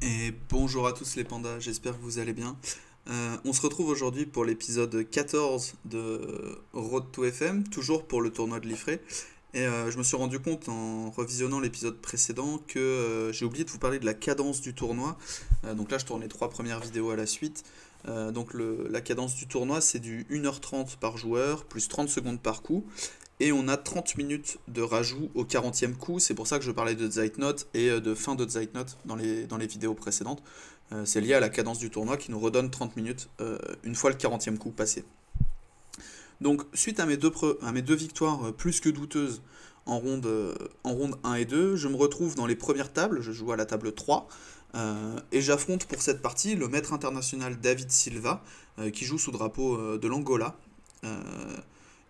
Et bonjour à tous les pandas, j'espère que vous allez bien. On se retrouve aujourd'hui pour l'épisode 14 de Road to FM, toujours pour le tournoi de l'IFRE. Et je me suis rendu compte en revisionnant l'épisode précédent que j'ai oublié de vous parler de la cadence du tournoi. Donc là, je tourne les trois premières vidéos à la suite. La cadence du tournoi, c'est du 1h30 par joueur, plus 30 secondes par coup. Et on a 30 minutes de rajout au 40e coup. C'est pour ça que je parlais de Zeitnot et de fin de Zeitnot dans les vidéos précédentes. C'est lié à la cadence du tournoi qui nous redonne 30 minutes une fois le 40e coup passé. Donc, suite à mes deux victoires plus que douteuses en ronde 1 et 2, je me retrouve dans les premières tables. Je joue à la table 3. Et j'affronte pour cette partie le maître international David Silva, qui joue sous drapeau de l'Angola.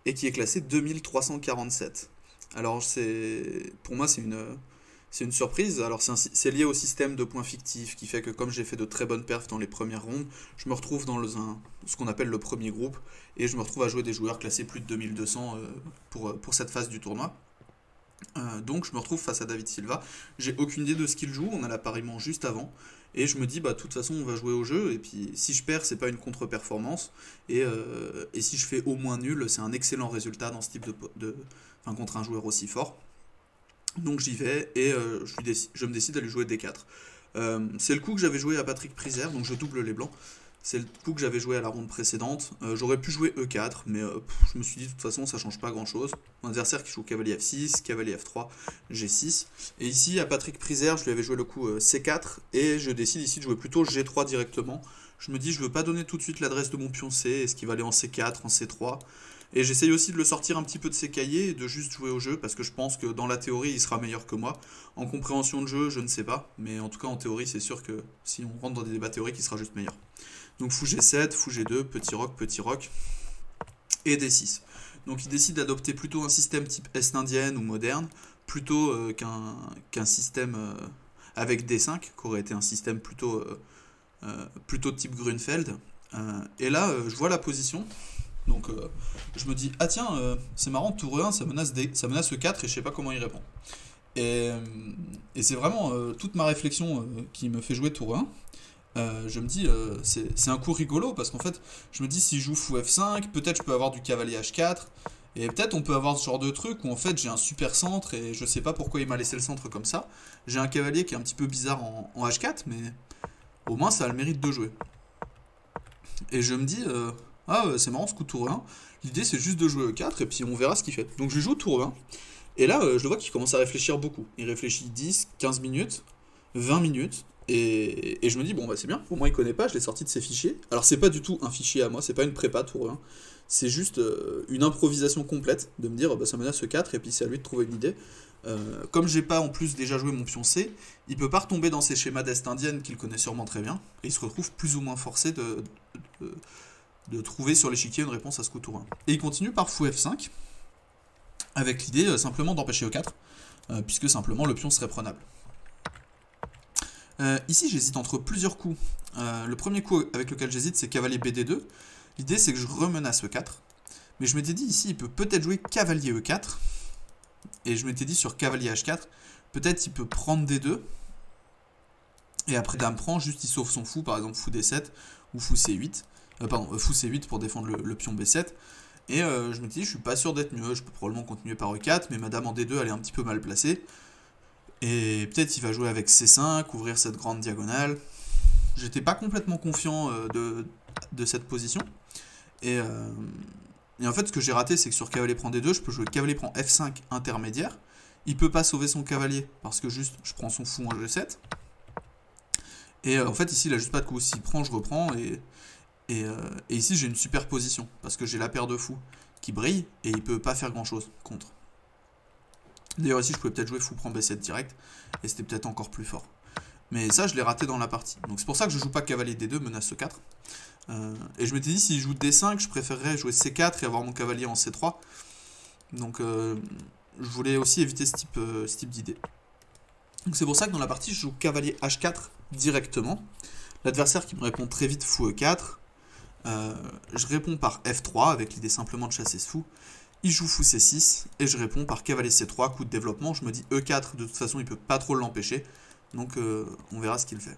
Et qui est classé 2347. Alors pour moi c'est une surprise. Alors c'est lié au système de points fictifs qui fait que comme j'ai fait de très bonnes perfs dans les premières rondes, je me retrouve dans ce qu'on appelle le premier groupe et je me retrouve à jouer des joueurs classés plus de 2200 pour cette phase du tournoi. Donc je me retrouve face à David Silva. J'ai aucune idée de ce qu'il joue, on a l'appariement juste avant. Et je me dis, bah de toute façon, on va jouer au jeu. Et puis, si je perds, c'est pas une contre-performance. Et si je fais au moins nul, c'est un excellent résultat dans ce type enfin, contre un joueur aussi fort. Donc j'y vais et je me décide à lui jouer D4. C'est le coup que j'avais joué à Patrick Priser, donc je double les blancs. C'est le coup que j'avais joué à la ronde précédente. J'aurais pu jouer E4, mais je me suis dit de toute façon ça change pas grand chose. Mon adversaire qui joue cavalier F6, cavalier F3, G6. Et ici à Patrick Priser, je lui avais joué le coup C4 et je décide ici de jouer plutôt G3 directement. Je me dis je veux pas donner tout de suite l'adresse de mon pion C, est-ce qu'il va aller en C4, en C3. Et j'essaye aussi de le sortir un petit peu de ses cahiers et de juste jouer au jeu parce que je pense que dans la théorie il sera meilleur que moi. En compréhension de jeu, je ne sais pas, mais en tout cas en théorie c'est sûr que si on rentre dans des débats théoriques, il sera juste meilleur. Donc fou G7, fou G2, petit roc, et D6. Donc il décide d'adopter plutôt un système type Est indienne ou moderne, plutôt qu'un système avec D5, qui aurait été un système plutôt de type Grunfeld. Et là, je vois la position, donc je me dis, ah tiens, c'est marrant, tour E1, ça menace E4 et je sais pas comment il répond. Et, et c'est vraiment toute ma réflexion qui me fait jouer tour 1. Je me dis, c'est un coup rigolo parce qu'en fait, je me dis, si je joue fou F5, peut-être je peux avoir du cavalier H4. Et peut-être on peut avoir ce genre de truc où en fait j'ai un super centre et je sais pas pourquoi il m'a laissé le centre comme ça. J'ai un cavalier qui est un petit peu bizarre en H4, mais au moins ça a le mérite de jouer. Et je me dis, c'est marrant ce coup tour 1. L'idée c'est juste de jouer E4 et puis on verra ce qu'il fait. Donc je joue tour 1. Et là, je le vois qu'il commence à réfléchir beaucoup. Il réfléchit 10, 15 minutes, 20 minutes. Et je me dis, bon, bah c'est bien, au moins il connaît pas, je l'ai sorti de ses fichiers. Alors, c'est pas du tout un fichier à moi, c'est pas une prépa tour 1. C'est juste une improvisation complète de me dire, bah ça menace ce 4 et puis c'est à lui de trouver une idée. Comme j'ai pas en plus déjà joué mon pion C, il peut pas retomber dans ces schémas d'Est indienne qu'il connaît sûrement très bien. Et il se retrouve plus ou moins forcé de trouver sur l'échiquier une réponse à ce coup tour 1. Et il continue par fou F5, avec l'idée simplement d'empêcher E4, puisque simplement le pion serait prenable. Ici j'hésite entre plusieurs coups. Le premier coup avec lequel j'hésite c'est cavalier BD2. L'idée c'est que je remenace E4. Mais je m'étais dit ici il peut peut-être jouer cavalier E4. Et je m'étais dit sur cavalier H4, peut-être il peut prendre D2. Et après dame prend, juste il sauve son fou, par exemple fou D7 ou fou C8. Fou C8 pour défendre le pion B7. Et je me dis je suis pas sûr d'être mieux, je peux probablement continuer par E4, mais ma dame en D2 elle est un petit peu mal placée. Et peut-être il va jouer avec C5, ouvrir cette grande diagonale. J'étais pas complètement confiant de cette position. Et en fait, ce que j'ai raté, c'est que sur cavalier prend D2, je peux jouer cavalier prend F5 intermédiaire. Il peut pas sauver son cavalier parce que juste je prends son fou en G7. Et en fait, ici, il a juste pas de coup. S'il prend, je reprends. Et ici, j'ai une super position parce que j'ai la paire de fous qui brille et il peut pas faire grand chose contre. D'ailleurs ici je pouvais peut-être jouer fou prend B7 direct et c'était peut-être encore plus fort. Mais ça je l'ai raté dans la partie. Donc c'est pour ça que je joue pas cavalier D2, menace E4. Et je m'étais dit s'il joue D5 je préférerais jouer C4 et avoir mon cavalier en C3. Donc je voulais aussi éviter ce type d'idée. Donc c'est pour ça que dans la partie je joue cavalier H4 directement. L'adversaire qui me répond très vite fou E4. Je réponds par F3 avec l'idée simplement de chasser ce fou. Il joue fou C6 et je réponds par cavalier C3, coup de développement. Je me dis E4, de toute façon il peut pas trop l'empêcher. Donc on verra ce qu'il fait.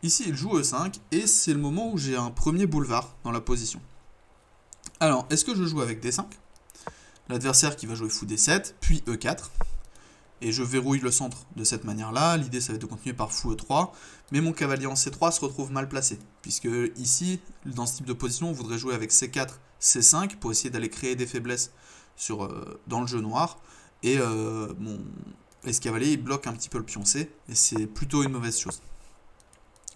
Ici, il joue E5, et c'est le moment où j'ai un premier boulevard dans la position. Alors, est-ce que je joue avec D5? L'adversaire qui va jouer fou D7, puis E4. Et je verrouille le centre de cette manière-là. L'idée, ça va être de continuer par fou E3. Mais mon cavalier en C3 se retrouve mal placé. Puisque ici, dans ce type de position, on voudrait jouer avec C4, C5 pour essayer d'aller créer des faiblesses dans le jeu noir. Et ce cavalier, il bloque un petit peu le pion C. Et c'est plutôt une mauvaise chose.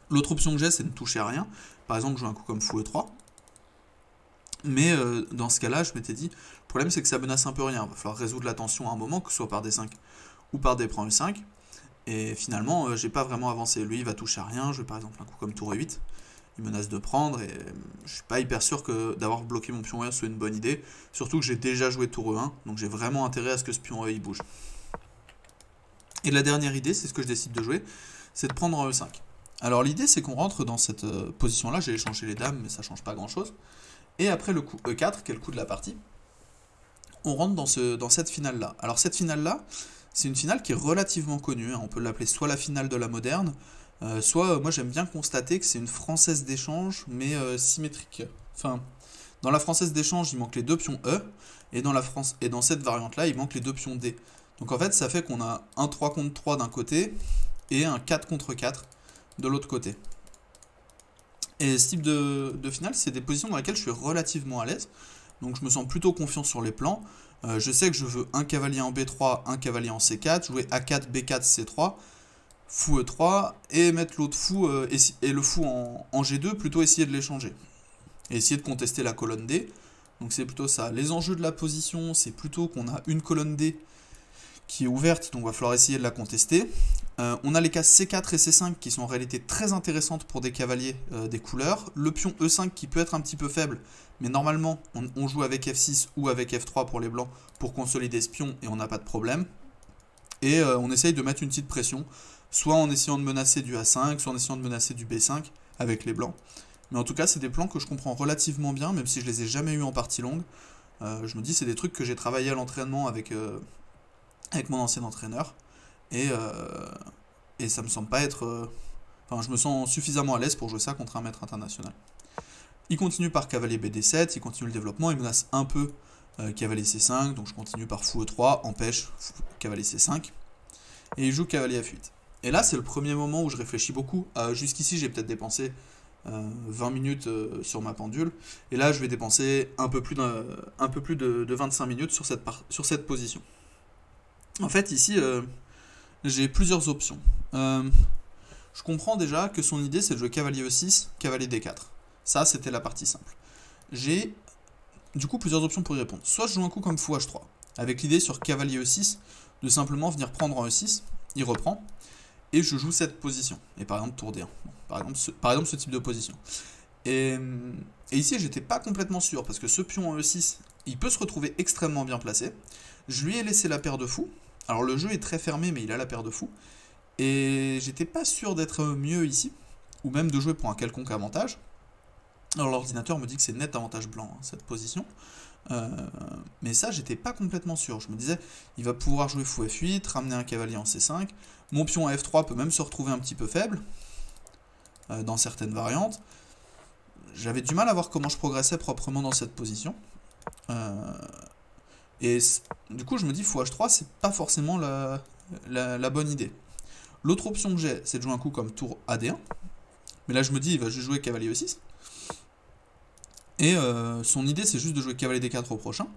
L'autre option que j'ai, c'est de ne toucher à rien. Par exemple, jouer un coup comme fou E3. Mais dans ce cas-là, je m'étais dit, le problème c'est que ça menace un peu rien. Il va falloir résoudre la tension à un moment, que ce soit par D5 ou par D prend E5. Et finalement, j'ai pas vraiment avancé. Lui, il va toucher à rien. Je vais par exemple un coup comme tour E8. Il menace de prendre et je suis pas hyper sûr que d'avoir bloqué mon pion E soit une bonne idée. Surtout que j'ai déjà joué tour E1, donc j'ai vraiment intérêt à ce que ce pion E il bouge. Et la dernière idée, c'est ce que je décide de jouer, c'est de prendre en E5. Alors l'idée, c'est qu'on rentre dans cette position-là. J'ai échangé les dames, mais ça change pas grand-chose. Et après le coup E4, qui est le coup de la partie, on rentre dans cette finale-là. Alors cette finale-là, c'est une finale qui est relativement connue. On peut l'appeler soit la finale de la moderne, soit moi j'aime bien constater que c'est une française d'échange, mais symétrique. Enfin, dans la française d'échange, il manque les deux pions E, et dans cette variante-là, il manque les deux pions D. Donc en fait, ça fait qu'on a un 3 contre 3 d'un côté, et un 4 contre 4 de l'autre côté. Et ce type de finale, c'est des positions dans lesquelles je suis relativement à l'aise. Donc je me sens plutôt confiant sur les plans. Je sais que je veux un cavalier en B3, un cavalier en C4, jouer A4, B4, C3, fou E3, et mettre l'autre fou et le fou en G2, plutôt essayer de l'échanger. Et essayer de contester la colonne D. Donc c'est plutôt ça. Les enjeux de la position, c'est plutôt qu'on a une colonne D qui est ouverte, donc il va falloir essayer de la contester. On a les cases C4 et C5 qui sont en réalité très intéressantes pour des cavaliers des couleurs. Le pion E5 qui peut être un petit peu faible, mais normalement on joue avec F6 ou avec F3 pour les blancs pour consolider ce pion et on n'a pas de problème. Et on essaye de mettre une petite pression, soit en essayant de menacer du A5, soit en essayant de menacer du B5 avec les blancs. Mais en tout cas, c'est des plans que je comprends relativement bien, même si je les ai jamais eu en partie longue. Je me dis, c'est des trucs que j'ai travaillé à l'entraînement avec mon ancien entraîneur. Et ça me semble pas être... Enfin, je me sens suffisamment à l'aise pour jouer ça contre un maître international. Il continue par cavalier BD7, il continue le développement, il menace un peu cavalier C5, donc je continue par fou E3, empêche cavalier C5. Et il joue cavalier F8. Et là, c'est le premier moment où je réfléchis beaucoup. Jusqu'ici, j'ai peut-être dépensé 20 minutes sur ma pendule. Et là, je vais dépenser un peu plus de 25 minutes sur cette position. En fait, ici, j'ai plusieurs options. Je comprends déjà que son idée, c'est de jouer cavalier E6, cavalier D4. Ça, c'était la partie simple. J'ai du coup plusieurs options pour y répondre. Soit je joue un coup comme fou H3, avec l'idée sur cavalier E6 de simplement venir prendre en E6, il reprend, et je joue cette position. Et par exemple, tour D1. Bon, par exemple, ce type de position. Et ici, j'étais pas complètement sûr, parce que ce pion en E6, il peut se retrouver extrêmement bien placé. Je lui ai laissé la paire de fou. Alors le jeu est très fermé, mais il a la paire de fou. Et j'étais pas sûr d'être mieux ici, ou même de jouer pour un quelconque avantage. Alors l'ordinateur me dit que c'est net avantage blanc, hein, cette position. Mais ça, j'étais pas complètement sûr. Je me disais, il va pouvoir jouer fou F8, ramener un cavalier en C5. Mon pion à F3 peut même se retrouver un petit peu faible, dans certaines variantes. J'avais du mal à voir comment je progressais proprement dans cette position. Et du coup, je me dis, fou H3, c'est pas forcément la bonne idée. L'autre option que j'ai, c'est de jouer un coup comme tour AD1. Mais là, je me dis, il va juste jouer cavalier E6. Et son idée, c'est juste de jouer cavalier D4 au prochain.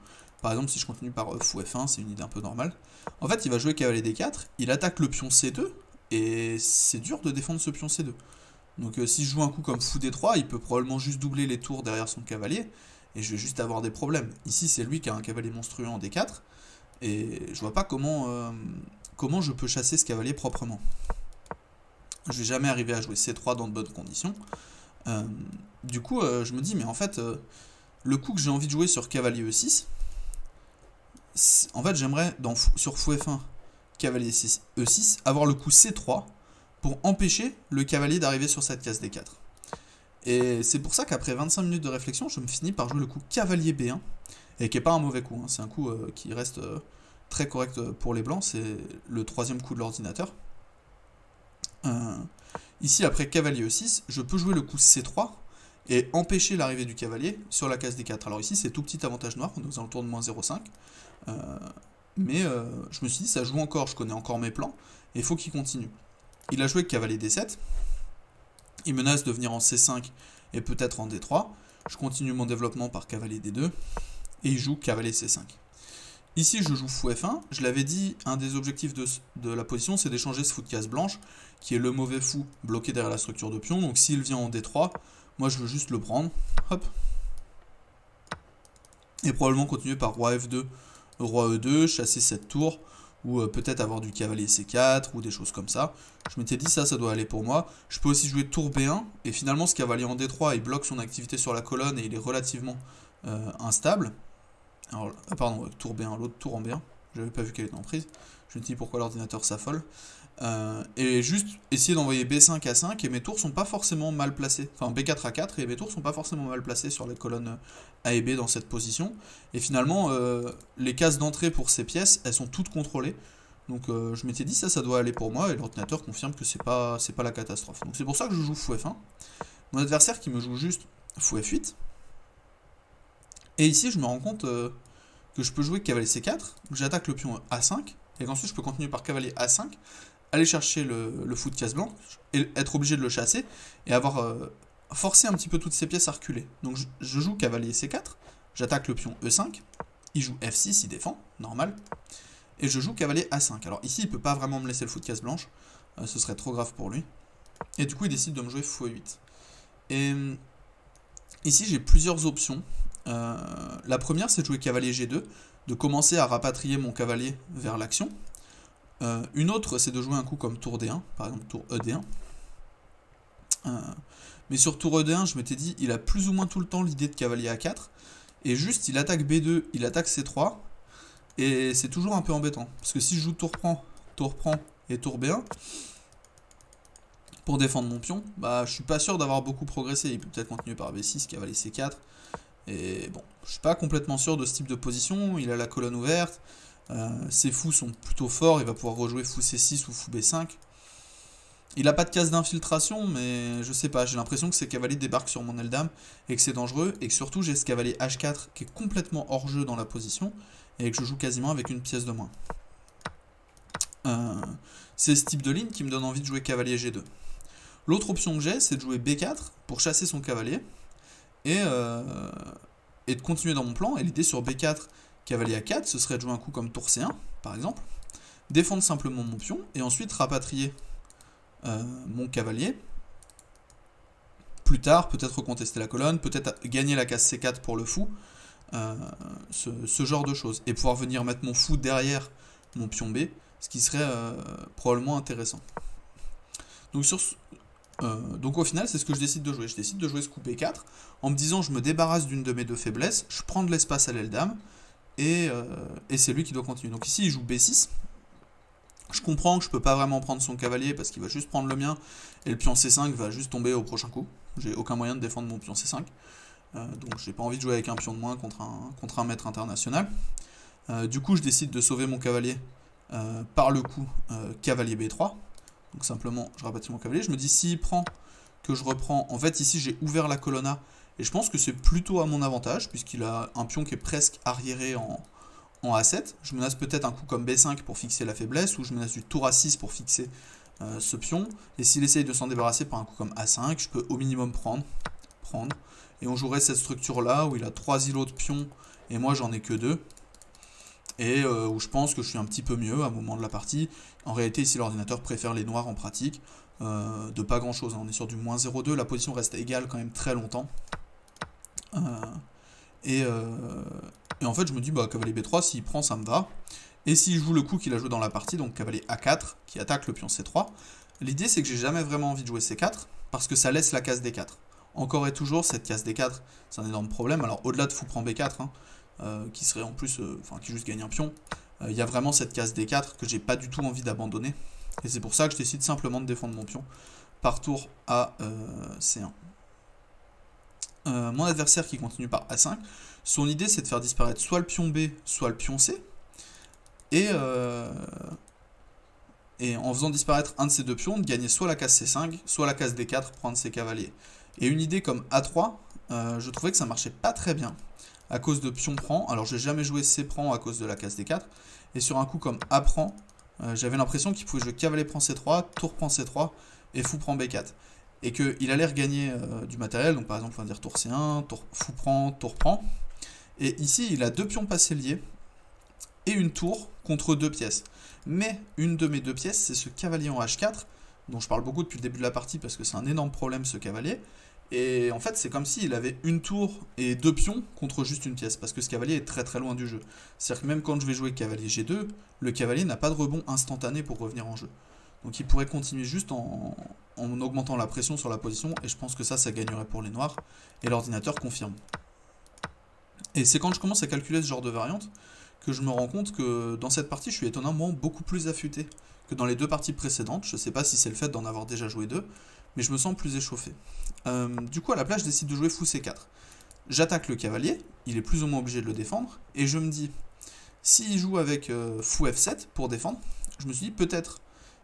Par exemple, si je continue par fou F1, c'est une idée un peu normale. En fait, il va jouer cavalier D4, il attaque le pion C2, et c'est dur de défendre ce pion C2. Donc si je joue un coup comme fou D3, il peut probablement juste doubler les tours derrière son cavalier, et je vais juste avoir des problèmes. Ici, c'est lui qui a un cavalier monstrueux en D4, et je vois pas comment je peux chasser ce cavalier proprement. Je vais jamais arriver à jouer C3 dans de bonnes conditions. Du coup, je me dis, mais en fait, le coup que j'ai envie de jouer sur cavalier E6, en fait, j'aimerais, sur fou F1, cavalier E6, avoir le coup C3 pour empêcher le cavalier d'arriver sur cette case D4. Et c'est pour ça qu'après 25 minutes de réflexion, je me finis par jouer le coup cavalier B1, et qui n'est pas un mauvais coup, hein. C'est un coup qui reste très correct pour les blancs, c'est le troisième coup de l'ordinateur. Ici, après cavalier E6, je peux jouer le coup C3 et empêcher l'arrivée du cavalier sur la case D4. Alors ici, c'est tout petit avantage noir, on est aux alentours de moins 0,5. Mais je me suis dit, ça joue encore, je connais encore mes plans, et il faut qu'il continue. Il a joué cavalier D7, il menace de venir en C5 et peut-être en D3. Je continue mon développement par cavalier D2, et il joue cavalier C5. Ici, je joue fou F1. Je l'avais dit, un des objectifs de la position, c'est d'échanger ce fou de case blanche, qui est le mauvais fou bloqué derrière la structure de pion. Donc s'il vient en D3, moi je veux juste le prendre. Hop. Et probablement continuer par roi F2, roi E2, chasser cette tour, ou peut-être avoir du cavalier C4, ou des choses comme ça. Je m'étais dit ça doit aller pour moi. Je peux aussi jouer tour B1, et finalement ce cavalier en D3, il bloque son activité sur la colonne, et il est relativement instable. Alors, pardon, tour B1, l'autre tour en B1. J'avais pas vu qu'elle était en prise. Je me dis pourquoi l'ordinateur s'affole. Et juste essayer d'envoyer B5 à 5 et mes tours sont pas forcément mal placés. Enfin B4 à 4 et mes tours sont pas forcément mal placés sur les colonnes A et B dans cette position. Et finalement, les cases d'entrée pour ces pièces, elles sont toutes contrôlées. Donc je m'étais dit ça doit aller pour moi et l'ordinateur confirme que c'est pas la catastrophe. Donc c'est pour ça que je joue fou F1. Mon adversaire qui me joue juste fou F8. Et ici je me rends compte que je peux jouer cavalier C4, que j'attaque le pion A5, et qu'ensuite je peux continuer par cavalier A5, aller chercher le fou de case blanche, et être obligé de le chasser, et avoir forcé un petit peu toutes ces pièces à reculer. Donc je joue cavalier C4, j'attaque le pion E5, il joue F6, il défend, normal, et je joue cavalier A5. Alors ici il peut pas vraiment me laisser le fou de case blanche, ce serait trop grave pour lui, et du coup il décide de me jouer fou E8. Et ici j'ai plusieurs options. La première c'est de jouer cavalier G2, de commencer à rapatrier mon cavalier vers l'action. Une autre c'est de jouer un coup comme tour D1, par exemple tour ED1. Mais sur tour ED1 je m'étais dit il a plus ou moins tout le temps l'idée de cavalier A4, et juste il attaque B2, il attaque C3, et c'est toujours un peu embêtant, parce que si je joue tour prend et tour B1, pour défendre mon pion, bah je suis pas sûr d'avoir beaucoup progressé. Il peut peut-être continuer par B6, cavalier C4. Et bon, je suis pas complètement sûr de ce type de position. Il a la colonne ouverte. Ses fous sont plutôt forts. Il va pouvoir rejouer fou C6 ou fou B5. Il a pas de case d'infiltration, mais je sais pas. J'ai l'impression que ces cavaliers débarquent sur mon aile dame et que c'est dangereux. Et que surtout, j'ai ce cavalier H4 qui est complètement hors jeu dans la position et que je joue quasiment avec une pièce de moins. C'est ce type de ligne qui me donne envie de jouer cavalier G2. L'autre option que j'ai, c'est de jouer B4 pour chasser son cavalier et de continuer dans mon plan. Et l'idée sur B4, cavalier A4, ce serait de jouer un coup comme tour C1, par exemple, défendre simplement mon pion, et ensuite rapatrier mon cavalier. Plus tard, peut-être recontester la colonne, peut-être gagner la case C4 pour le fou, ce genre de choses. Et pouvoir venir mettre mon fou derrière mon pion B, ce qui serait probablement intéressant. Donc au final, c'est ce que je décide de jouer. Je décide de jouer ce coup B4 en me disant je me débarrasse d'une de mes deux faiblesses, je prends de l'espace à l'aile dame et c'est lui qui doit continuer. Donc ici, il joue B6. Je comprends que je peux pas vraiment prendre son cavalier parce qu'il va juste prendre le mien et le pion C5 va juste tomber au prochain coup. J'ai aucun moyen de défendre mon pion C5. Donc j'ai pas envie de jouer avec un pion de moins contre un maître international. Du coup, je décide de sauver mon cavalier par le coup cavalier B3. Donc simplement, je rapatie mon cavalier. Je me dis, s'il prend, que je reprends. En fait, ici, j'ai ouvert la colonna. Et je pense que c'est plutôt à mon avantage, puisqu'il a un pion qui est presque arriéré en A7. Je menace peut-être un coup comme B5 pour fixer la faiblesse, ou je menace du tour A6 pour fixer ce pion. Et s'il essaye de s'en débarrasser par un coup comme A5, je peux au minimum prendre. Et on jouerait cette structure-là, où il a 3 îlots de pions, et moi, j'en ai que 2. Et où je pense que je suis un petit peu mieux à un moment de la partie. En réalité, ici, l'ordinateur préfère les noirs en pratique, de pas grand chose, hein. On est sur du moins 0,2, la position reste égale quand même très longtemps. Et en fait, je me dis, bah, cavalier B3, s'il prend, ça me va. Et s'il joue le coup qu'il a joué dans la partie, donc cavalier A4, qui attaque le pion C3, l'idée, c'est que j'ai jamais vraiment envie de jouer C4, parce que ça laisse la case D4. Encore et toujours, cette case D4, c'est un énorme problème. Alors, au-delà de fou prend B4, hein, qui serait en plus, qui juste gagne un pion, il y a vraiment cette case D4 que j'ai pas du tout envie d'abandonner. Et c'est pour ça que je décide simplement de défendre mon pion par tour à C1. Mon adversaire qui continue par A5, son idée c'est de faire disparaître soit le pion B, soit le pion C. Et et en faisant disparaître un de ces deux pions, de gagner soit la case C5, soit la case D4 pour un de ses cavaliers. Et une idée comme A3, je trouvais que ça marchait pas très bien, à cause de pion prend. Alors j'ai jamais joué C prend à cause de la case D4, et sur un coup comme A prend, j'avais l'impression qu'il pouvait jouer cavalier prend C3, tour prend C3, et fou prend B4. Et qu'il allait regagner du matériel, donc par exemple on va dire tour C1, tour, fou prend, tour prend. Et ici il a deux pions passés liés, et une tour contre deux pièces. Mais une de mes deux pièces, c'est ce cavalier en H4, dont je parle beaucoup depuis le début de la partie parce que c'est un énorme problème ce cavalier. Et en fait, c'est comme s'il avait une tour et deux pions contre juste une pièce, parce que ce cavalier est très très loin du jeu. C'est-à-dire que même quand je vais jouer cavalier G2, le cavalier n'a pas de rebond instantané pour revenir en jeu. Donc il pourrait continuer juste en augmentant la pression sur la position, et je pense que ça gagnerait pour les noirs, et l'ordinateur confirme. Et c'est quand je commence à calculer ce genre de variante que je me rends compte que dans cette partie, je suis étonnamment beaucoup plus affûté que dans les deux parties précédentes. Je sais pas si c'est le fait d'en avoir déjà joué deux, mais je me sens plus échauffé. Du coup, à la place, je décide de jouer fou C4. J'attaque le cavalier, il est plus ou moins obligé de le défendre, et je me dis, s'il joue avec fou F7 pour défendre, je me suis dit, peut-être,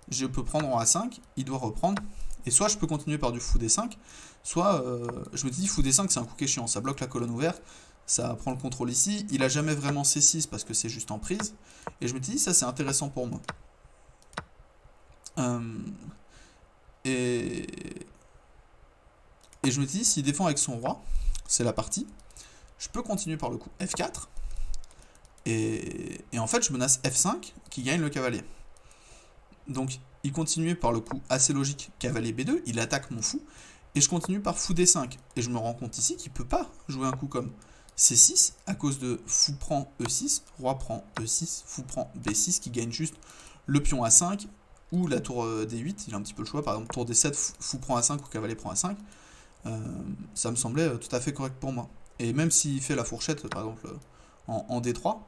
je peux prendre en A5, il doit reprendre, et soit je peux continuer par du fou D5, soit je me dis, fou D5, c'est un coup qui est chiant, ça bloque la colonne ouverte, ça prend le contrôle ici, il a jamais vraiment C6 parce que c'est juste en prise, et je me dis, ça c'est intéressant pour moi. Et je me dis, s'il défend avec son roi, c'est la partie, je peux continuer par le coup F4, et en fait je menace F5 qui gagne le cavalier. Donc il continue par le coup assez logique cavalier B2, il attaque mon fou, et je continue par fou D5, et je me rends compte ici qu'il peut pas jouer un coup comme C6 à cause de fou prend E6, roi prend E6, fou prend B6 qui gagne juste le pion A5 ou la tour D8, il a un petit peu le choix, par exemple tour D7, fou prend A5 ou cavalier prend A5, ça me semblait tout à fait correct pour moi. Et même s'il fait la fourchette, par exemple en D3,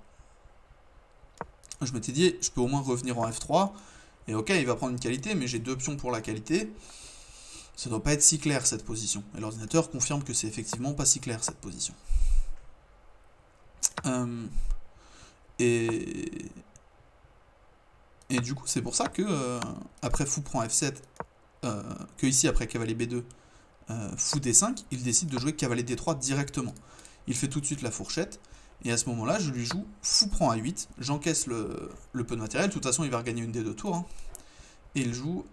je m'étais dit, je peux au moins revenir en F3, et ok, il va prendre une qualité, mais j'ai deux pions pour la qualité, ça doit pas être si clair cette position. Et l'ordinateur confirme que c'est effectivement pas si clair cette position. Et du coup, c'est pour ça que après fou prend F7, que ici après cavalier B2, fou D5, il décide de jouer cavalier D3 directement. Il fait tout de suite la fourchette, et à ce moment-là, je lui joue fou prend A8, j'encaisse le peu de matériel, de toute façon il va regagner une des deux tours, hein, et il joue...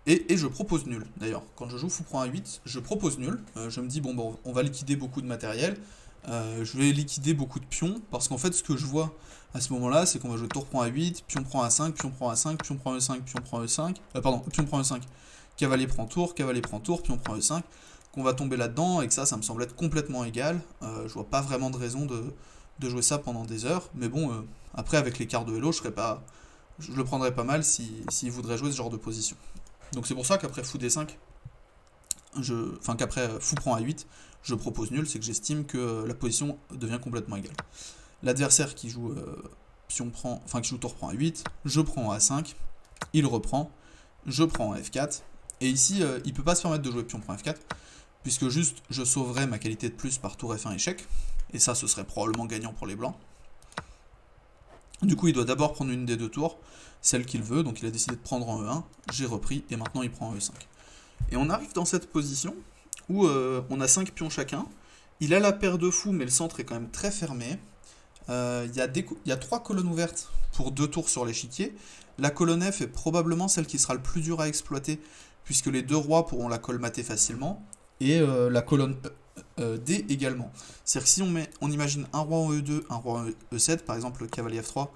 Et je propose nul, d'ailleurs. Quand je joue fou prend A8, je propose nul. Je me dis, bon, on va liquider beaucoup de matériel. Je vais liquider beaucoup de pions, parce qu'en fait, ce que je vois à ce moment-là, c'est qu'on va jouer tour prend A8, pion prend A5, pion prend A5, pion prend E5, pion prend E5. Pion prend E5. Cavalier prend tour, pion prend E5. Qu'on va tomber là-dedans, et que ça me semble être complètement égal. Je vois pas vraiment de raison de jouer ça pendant des heures. Mais bon, après, avec les quarts de Hello, je le prendrais pas mal s'il voudrait jouer ce genre de position. Donc c'est pour ça qu'après fou D5, qu'après fou prend A8, je propose nul, c'est que j'estime que la position devient complètement égale. L'adversaire qui joue qui joue tour prend A8, je prends A5, il reprend, je prends F4, et ici il peut pas se permettre de jouer pion prend F4, puisque juste je sauverais ma qualité de plus par tour F1 échec, et ça ce serait probablement gagnant pour les blancs. Du coup il doit d'abord prendre une des deux tours, celle qu'il veut, donc il a décidé de prendre en E1, j'ai repris, et maintenant il prend en E5. Et on arrive dans cette position où on a 5 pions chacun, il a la paire de fous, mais le centre est quand même très fermé, il y a 3 colonnes ouvertes pour 2 tours sur l'échiquier, la colonne F est probablement celle qui sera le plus dure à exploiter, puisque les deux rois pourront la colmater facilement, et la colonne D également. C'est-à-dire que si on imagine un roi en E2, un roi en E7, par exemple le cavalier F3,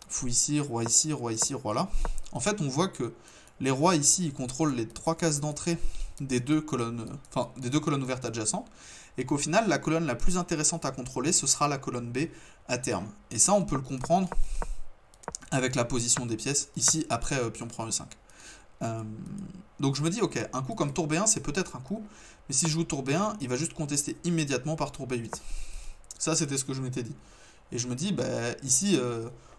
fou ici, roi ici, roi ici, roi là. En fait, on voit que les rois ici, ils contrôlent les 3 cases d'entrée des deux colonnes ouvertes adjacentes, et qu'au final, la colonne la plus intéressante à contrôler, ce sera la colonne B à terme. Et ça, on peut le comprendre avec la position des pièces, ici, après pion prend E5. Donc je me dis, ok, un coup comme tour B1, c'est peut-être un coup, mais si je joue tour B1, il va juste contester immédiatement par tour B8. Ça, c'était ce que je m'étais dit. Et je me dis, ici,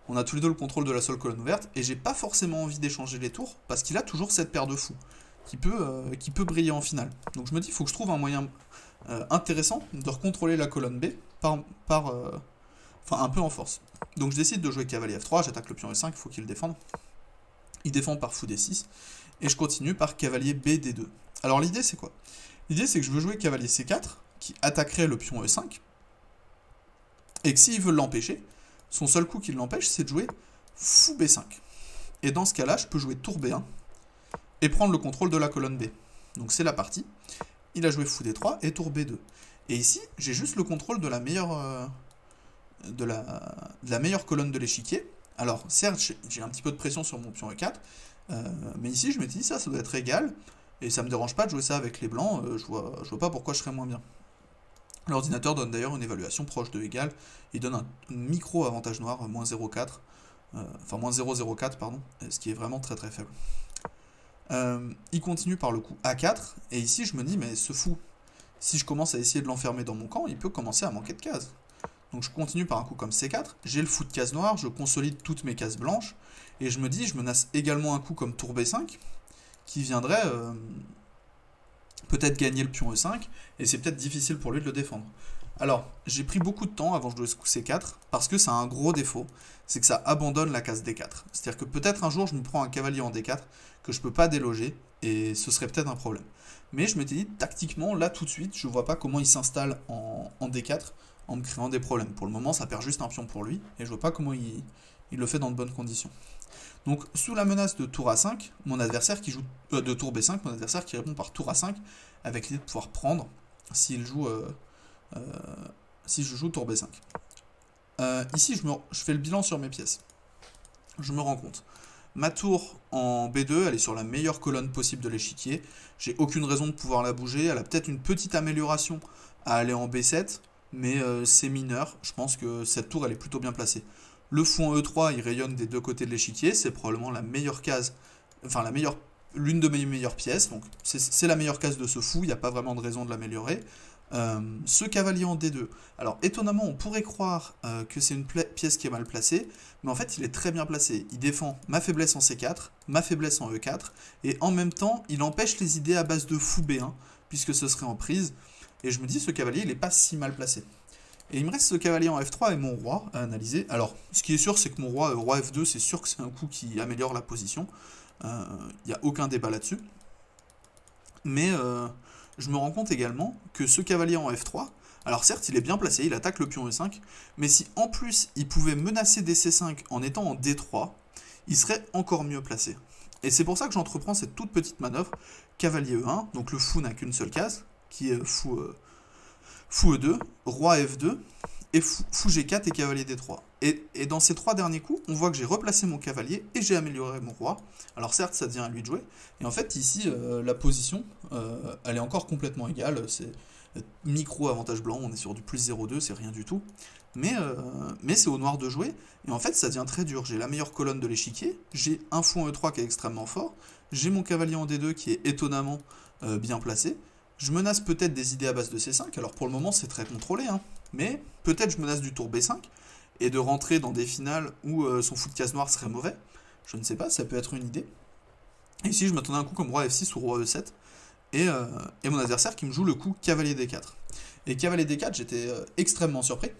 on a tous les deux le contrôle de la seule colonne ouverte, et j'ai pas forcément envie d'échanger les tours, parce qu'il a toujours cette paire de fous, qui peut briller en finale. Donc je me dis, il faut que je trouve un moyen intéressant de recontrôler la colonne B, un peu en force. Donc je décide de jouer cavalier F3, j'attaque le pion E5, il faut qu'il le défende. Il défend par fou D6. Et je continue par cavalier B D2. Alors l'idée c'est quoi? L'idée c'est que je veux jouer cavalier C4, qui attaquerait le pion E5. Et que s'il veut l'empêcher, son seul coup qui l'empêche, c'est de jouer fou B5. Et dans ce cas-là, je peux jouer tour B1 et prendre le contrôle de la colonne B. Donc c'est la partie. Il a joué fou D3 et tour B2. Et ici, j'ai juste le contrôle de la meilleure, meilleure colonne de l'échiquier. Alors certes, j'ai un petit peu de pression sur mon pion E4, mais ici je m'étais dit ça doit être égal. Et ça me dérange pas de jouer ça avec les blancs, je vois pas pourquoi je serais moins bien. L'ordinateur donne d'ailleurs une évaluation proche de égal. Il donne un micro avantage noir, moins 0,4. Enfin, moins 0,04, pardon. Ce qui est vraiment très très faible. Il continue par le coup A4. Et ici, je me dis, mais ce fou, si je commence à essayer de l'enfermer dans mon camp, il peut commencer à manquer de cases. Donc je continue par un coup comme C4. J'ai le fou de case noire, je consolide toutes mes cases blanches. Et je me dis, je menace également un coup comme tour B5, qui viendrait... peut-être gagner le pion E5, et c'est peut-être difficile pour lui de le défendre. Alors, j'ai pris beaucoup de temps avant de jouer ce coup C4, parce que ça a un gros défaut, c'est que ça abandonne la case D4. C'est-à-dire que peut-être un jour, je me prends un cavalier en D4, que je peux pas déloger, et ce serait peut-être un problème. Mais je m'étais dit, tactiquement, là tout de suite, je vois pas comment il s'installe en D4, en me créant des problèmes. Pour le moment, ça perd juste un pion pour lui, et je vois pas comment il le fait dans de bonnes conditions. Donc, sous la menace de tour A5, mon adversaire qui joue de tour B5, mon adversaire qui répond par tour A5, avec l'idée de pouvoir prendre s'il joue, si je joue tour B5. Ici, je fais le bilan sur mes pièces. Je me rends compte. Ma tour en B2, elle est sur la meilleure colonne possible de l'échiquier. J'ai aucune raison de pouvoir la bouger. Elle a peut-être une petite amélioration à aller en B7, mais c'est mineur. Je pense que cette tour, elle est plutôt bien placée. Le fou en E3, il rayonne des deux côtés de l'échiquier, c'est probablement la meilleure case, enfin l'une de mes meilleures pièces, donc c'est la meilleure case de ce fou, il n'y a pas vraiment de raison de l'améliorer. Ce cavalier en D2, alors étonnamment on pourrait croire que c'est une pièce qui est mal placée, mais en fait il est très bien placé, il défend ma faiblesse en C4, ma faiblesse en E4, et en même temps il empêche les idées à base de fou B1, puisque ce serait en prise, et je me dis ce cavalier il n'est pas si mal placé. Et il me reste ce cavalier en F3 et mon roi à analyser. Alors, ce qui est sûr, c'est que mon roi F2, c'est sûr que c'est un coup qui améliore la position. Il n'y a aucun débat là-dessus. Mais je me rends compte également que ce cavalier en F3, alors certes, il est bien placé, il attaque le pion E5, mais si en plus, il pouvait menacer des C5 en étant en D3, il serait encore mieux placé. Et c'est pour ça que j'entreprends cette toute petite manœuvre, cavalier E1, donc le fou n'a qu'une seule case, qui est fou E2, roi F2, et fou G4 et cavalier D3. Et dans ces trois derniers coups, on voit que j'ai replacé mon cavalier et j'ai amélioré mon roi. Alors certes, ça devient à lui de jouer. Et en fait, ici, la position, elle est encore complètement égale. C'est micro avantage blanc, on est sur du plus 0,2, c'est rien du tout. Mais c'est au noir de jouer. Et en fait, ça devient très dur. J'ai la meilleure colonne de l'échiquier, j'ai un fou en E3 qui est extrêmement fort, j'ai mon cavalier en D2 qui est étonnamment bien placé. Je menace peut-être des idées à base de C5, alors pour le moment c'est très contrôlé, hein. Mais peut-être je menace du tour B5, et de rentrer dans des finales où son fou de case noire serait mauvais. Je ne sais pas, ça peut être une idée. Et ici je m'attendais à un coup comme roi F6 ou roi E7, et mon adversaire qui me joue le coup cavalier D4. Et cavalier D4, j'étais extrêmement surpris,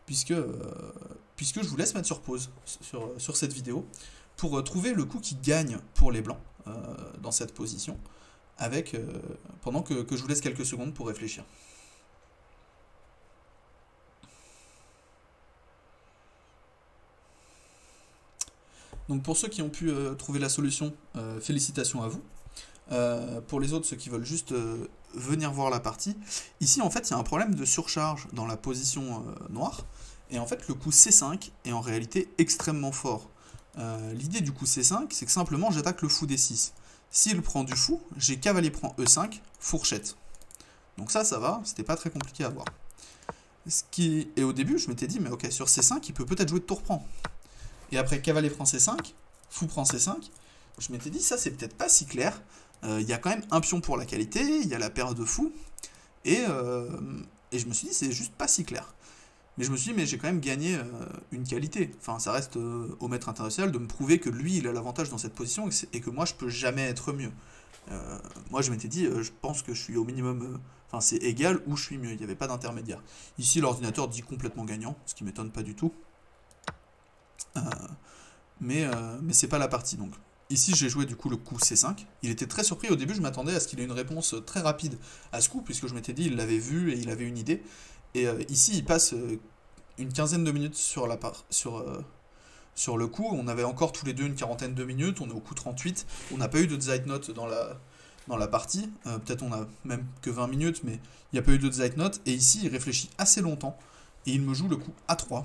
puisque je vous laisse mettre sur pause sur cette vidéo, pour trouver le coup qui gagne pour les blancs dans cette position. Pendant que je vous laisse quelques secondes pour réfléchir. Donc pour ceux qui ont pu trouver la solution, félicitations à vous. Pour les autres, ceux qui veulent juste venir voir la partie, ici en fait il y a un problème de surcharge dans la position noire, et en fait le coup C5 est en réalité extrêmement fort. L'idée du coup C5, c'est que simplement j'attaque le fou D6. S'il prend du fou, j'ai cavalier prend E5, fourchette. Donc ça va, c'était pas très compliqué à voir. Et au début, je m'étais dit, mais ok, sur C5, il peut peut-être jouer de tour prend. Et après cavalier prend C5, fou prend C5, je m'étais dit, ça c'est peut-être pas si clair. Il y a quand même un pion pour la qualité, il y a la paire de fou, et je me suis dit, c'est juste pas si clair. Mais je me suis dit, mais j'ai quand même gagné une qualité. Enfin, ça reste au maître international de me prouver que lui, il a l'avantage dans cette position et que moi, je peux jamais être mieux. Moi, je m'étais dit, je pense que je suis au minimum... Enfin, c'est égal ou je suis mieux. Il n'y avait pas d'intermédiaire. Ici, l'ordinateur dit complètement gagnant, ce qui m'étonne pas du tout. mais c'est pas la partie. Donc ici j'ai joué du coup le coup C5. Il était très surpris. Au début je m'attendais à ce qu'il ait une réponse très rapide à ce coup, puisque je m'étais dit il l'avait vu et il avait une idée. Et ici il passe une quinzaine de minutes sur le coup. On avait encore tous les deux une quarantaine de minutes. On est au coup 38. On n'a pas eu de Zeitnote dans la partie. Peut-être on a même que 20 minutes, mais il n'y a pas eu de Zeitnote. Et ici il réfléchit assez longtemps et il me joue le coup A3.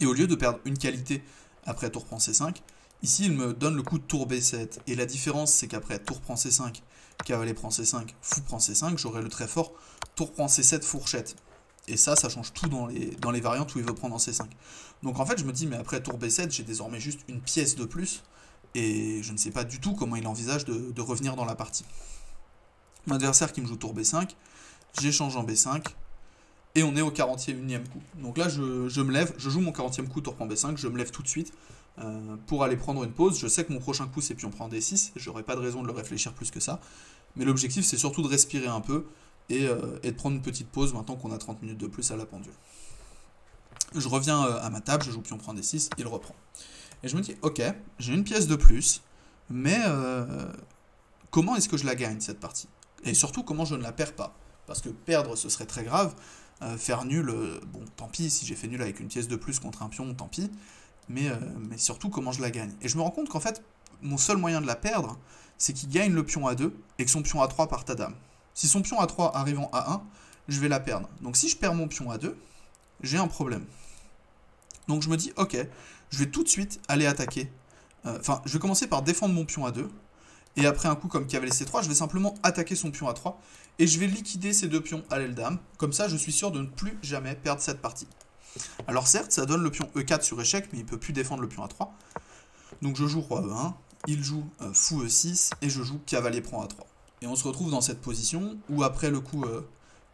Et au lieu de perdre une qualité après tour prend C5, ici il me donne le coup de tour B7. Et la différence c'est qu'après tour prend C5, cavalier prend C5, fou prend C5, j'aurai le très fort tour prend C7 fourchette. Et ça change tout dans les variantes où il veut prendre en C5. Donc en fait je me dis mais après tour B7 j'ai désormais juste une pièce de plus. Et je ne sais pas du tout comment il envisage de revenir dans la partie. Mon adversaire qui me joue tour B5, j'échange en B5. Et on est au 41e coup. Donc là, je me lève, je joue mon 40e coup, tour prend B5, je me lève tout de suite pour aller prendre une pause. Je sais que mon prochain coup, c'est pion prend D6, j'aurai pas de raison de le réfléchir plus que ça. Mais l'objectif, c'est surtout de respirer un peu et de prendre une petite pause maintenant qu'on a 30 minutes de plus à la pendule. Je reviens à ma table, je joue pion prend D6, il reprend. Et je me dis, ok, j'ai une pièce de plus, mais comment est-ce que je la gagne, cette partie? Et surtout, comment je ne la perds pas? Parce que perdre, ce serait très grave. Faire nul, bon, tant pis, si j'ai fait nul avec une pièce de plus contre un pion, tant pis. Mais surtout, comment je la gagne? Et je me rends compte qu'en fait, mon seul moyen de la perdre, c'est qu'il gagne le pion A2 et que son pion A3 parte à dame. Si son pion A3 arrive en A1, je vais la perdre. Donc si je perds mon pion A2, j'ai un problème. Donc je me dis, ok, je vais tout de suite aller attaquer. Enfin, je vais commencer par défendre mon pion A2. Et après un coup comme cavalier C3, je vais simplement attaquer son pion A3. Et je vais liquider ces deux pions à l'aile dame. Comme ça, je suis sûr de ne plus jamais perdre cette partie. Alors certes, ça donne le pion E4 sur échec, mais il ne peut plus défendre le pion A3. Donc je joue roi E1, il joue fou E6, et je joue cavalier prend A3. Et on se retrouve dans cette position où après le coup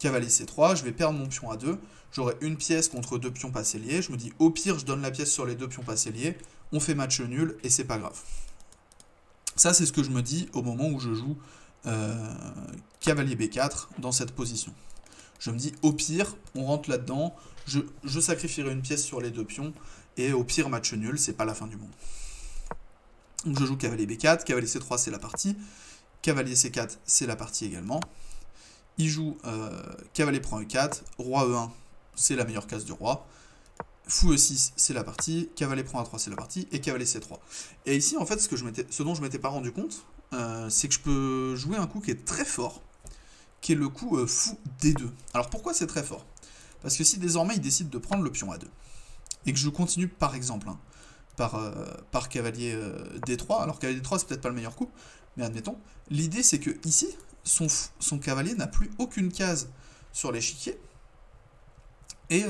cavalier C3, je vais perdre mon pion A2. J'aurai une pièce contre deux pions passés liés. Je me dis, au pire, je donne la pièce sur les deux pions passés liés. On fait match nul, et c'est pas grave. Ça, c'est ce que je me dis au moment où je joue cavalier B4 dans cette position. Je me dis, au pire, on rentre là-dedans, je sacrifierai une pièce sur les deux pions, et au pire, match nul, c'est pas la fin du monde. Donc je joue cavalier B4, cavalier C3, c'est la partie, cavalier C4, c'est la partie également. Il joue cavalier prend E4, roi E1, c'est la meilleure case du roi. Fou E6, c'est la partie, cavalier prend A3, c'est la partie, et cavalier C3. Et ici, en fait, ce dont je m'étais pas rendu compte, c'est que je peux jouer un coup qui est très fort, qui est le coup fou D2. Alors pourquoi c'est très fort? Parce que si désormais il décide de prendre le pion A2, et que je continue par exemple par cavalier D3, alors cavalier D3 c'est peut-être pas le meilleur coup, mais admettons, l'idée c'est que ici, son cavalier n'a plus aucune case sur l'échiquier, et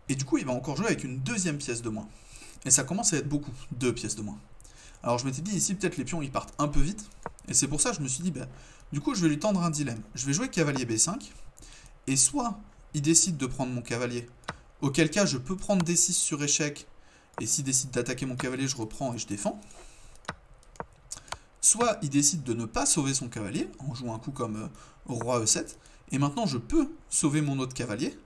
du coup il va encore jouer avec une deuxième pièce de moins. Et ça commence à être beaucoup, 2 pièces de moins. Alors je m'étais dit ici peut-être les pions ils partent un peu vite, et c'est pour ça que je me suis dit, bah, du coup je vais lui tendre un dilemme. Je vais jouer cavalier B5, et soit il décide de prendre mon cavalier, auquel cas je peux prendre D6 sur échec, et s'il décide d'attaquer mon cavalier je reprends et je défends. Soit il décide de ne pas sauver son cavalier, en jouant un coup comme roi E7, et maintenant je peux sauver mon autre cavalier,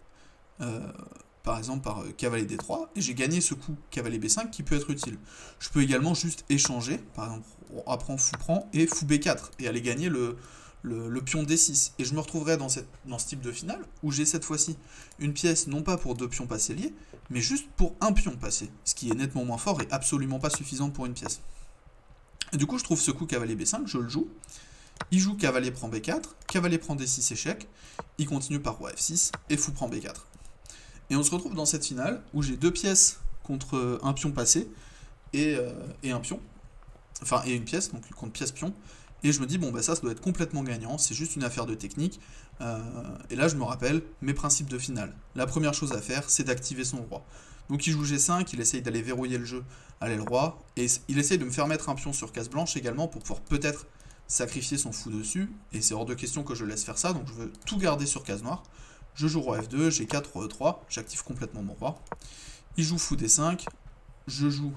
par exemple par cavalier D3, et j'ai gagné ce coup cavalier B5 qui peut être utile. Je peux également juste échanger, par exemple roi prend, fou prend, et fou B4, et aller gagner le pion D6. Et je me retrouverai dans ce type de finale, où j'ai cette fois-ci une pièce non pas pour 2 pions passés liés, mais juste pour un pion passé, ce qui est nettement moins fort et absolument pas suffisant pour une pièce. Et du coup je trouve ce coup cavalier B5, je le joue, il joue cavalier prend B4, cavalier prend D6 échec, il continue par roi F6, et fou prend B4. Et on se retrouve dans cette finale où j'ai 2 pièces contre un pion passé et un pion. Enfin, et une pièce, donc contre pièce-pion. Et je me dis, bon, bah ça doit être complètement gagnant, c'est juste une affaire de technique. Et là, je me rappelle mes principes de finale. La première chose à faire, c'est d'activer son roi. Donc il joue G5, il essaye d'aller verrouiller le jeu à l'aile roi. Et il essaye de me faire mettre un pion sur case blanche également pour pouvoir peut-être sacrifier son fou dessus. Et c'est hors de question que je laisse faire ça, donc je veux tout garder sur case noire. Je joue roi F2, G4, roi E3, j'active complètement mon roi. Il joue fou D5, je joue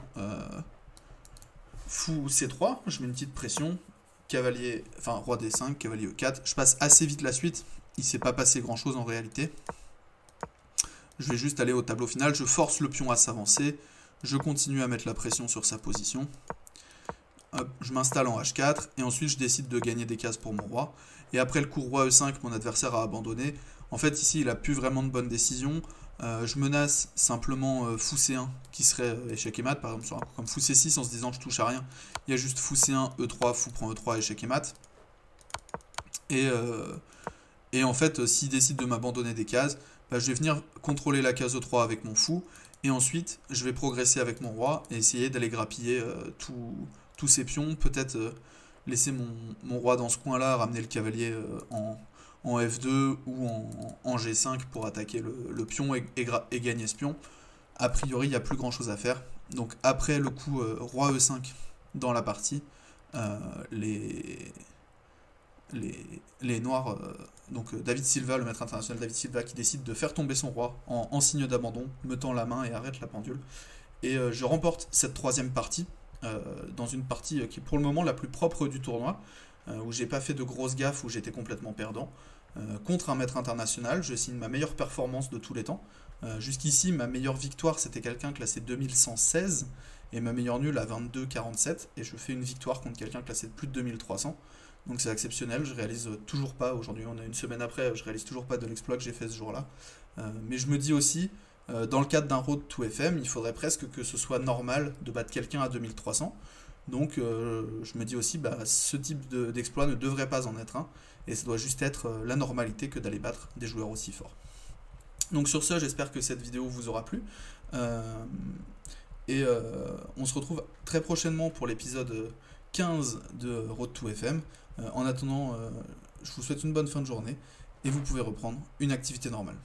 fou C3, je mets une petite pression, cavalier, enfin roi D5, cavalier E4. Je passe assez vite la suite, il ne s'est pas passé grand chose en réalité. Je vais juste aller au tableau final, je force le pion à s'avancer, je continue à mettre la pression sur sa position. Hop, je m'installe en H4 et ensuite je décide de gagner des cases pour mon roi. Et après le coup roi E5, mon adversaire a abandonné. En fait ici il a plus vraiment de bonnes décisions. Je menace simplement fou C1 qui serait échec et mat, par exemple sur un coup comme fou C6 en se disant je touche à rien. Il y a juste fou C1, E3, fou prend E3, échec et mat. Et en fait s'il décide de m'abandonner des cases, bah, je vais venir contrôler la case E3 avec mon fou. Et ensuite je vais progresser avec mon roi et essayer d'aller grappiller tous ces pions, peut-être laisser mon roi dans ce coin-là, ramener le cavalier en F2 ou en G5 pour attaquer le pion et gagner ce pion. A priori, il n'y a plus grand-chose à faire. Donc après le coup roi E5 dans la partie, les noirs, donc David Silva, le maître international David Silva, qui décide de faire tomber son roi en signe d'abandon, me tend la main et arrête la pendule. Et je remporte cette troisième partie, dans une partie qui est pour le moment la plus propre du tournoi, où j'ai pas fait de grosses gaffes, où j'étais complètement perdant. Contre un maître international, je signe ma meilleure performance de tous les temps. Jusqu'ici, ma meilleure victoire, c'était quelqu'un classé 2116, et ma meilleure nulle à 22,47, et je fais une victoire contre quelqu'un classé de plus de 2300. Donc c'est exceptionnel, je réalise toujours pas, aujourd'hui on est une semaine après, je réalise toujours pas de l'exploit que j'ai fait ce jour-là. Mais je me dis aussi, dans le cadre d'un Road to FM, il faudrait presque que ce soit normal de battre quelqu'un à 2300. Donc je me dis aussi, bah, ce type d'exploit ne devrait pas en être un, et ça doit juste être la normalité que d'aller battre des joueurs aussi forts. Donc sur ce, j'espère que cette vidéo vous aura plu. On se retrouve très prochainement pour l'épisode 15 de Road to FM. En attendant, je vous souhaite une bonne fin de journée et vous pouvez reprendre une activité normale.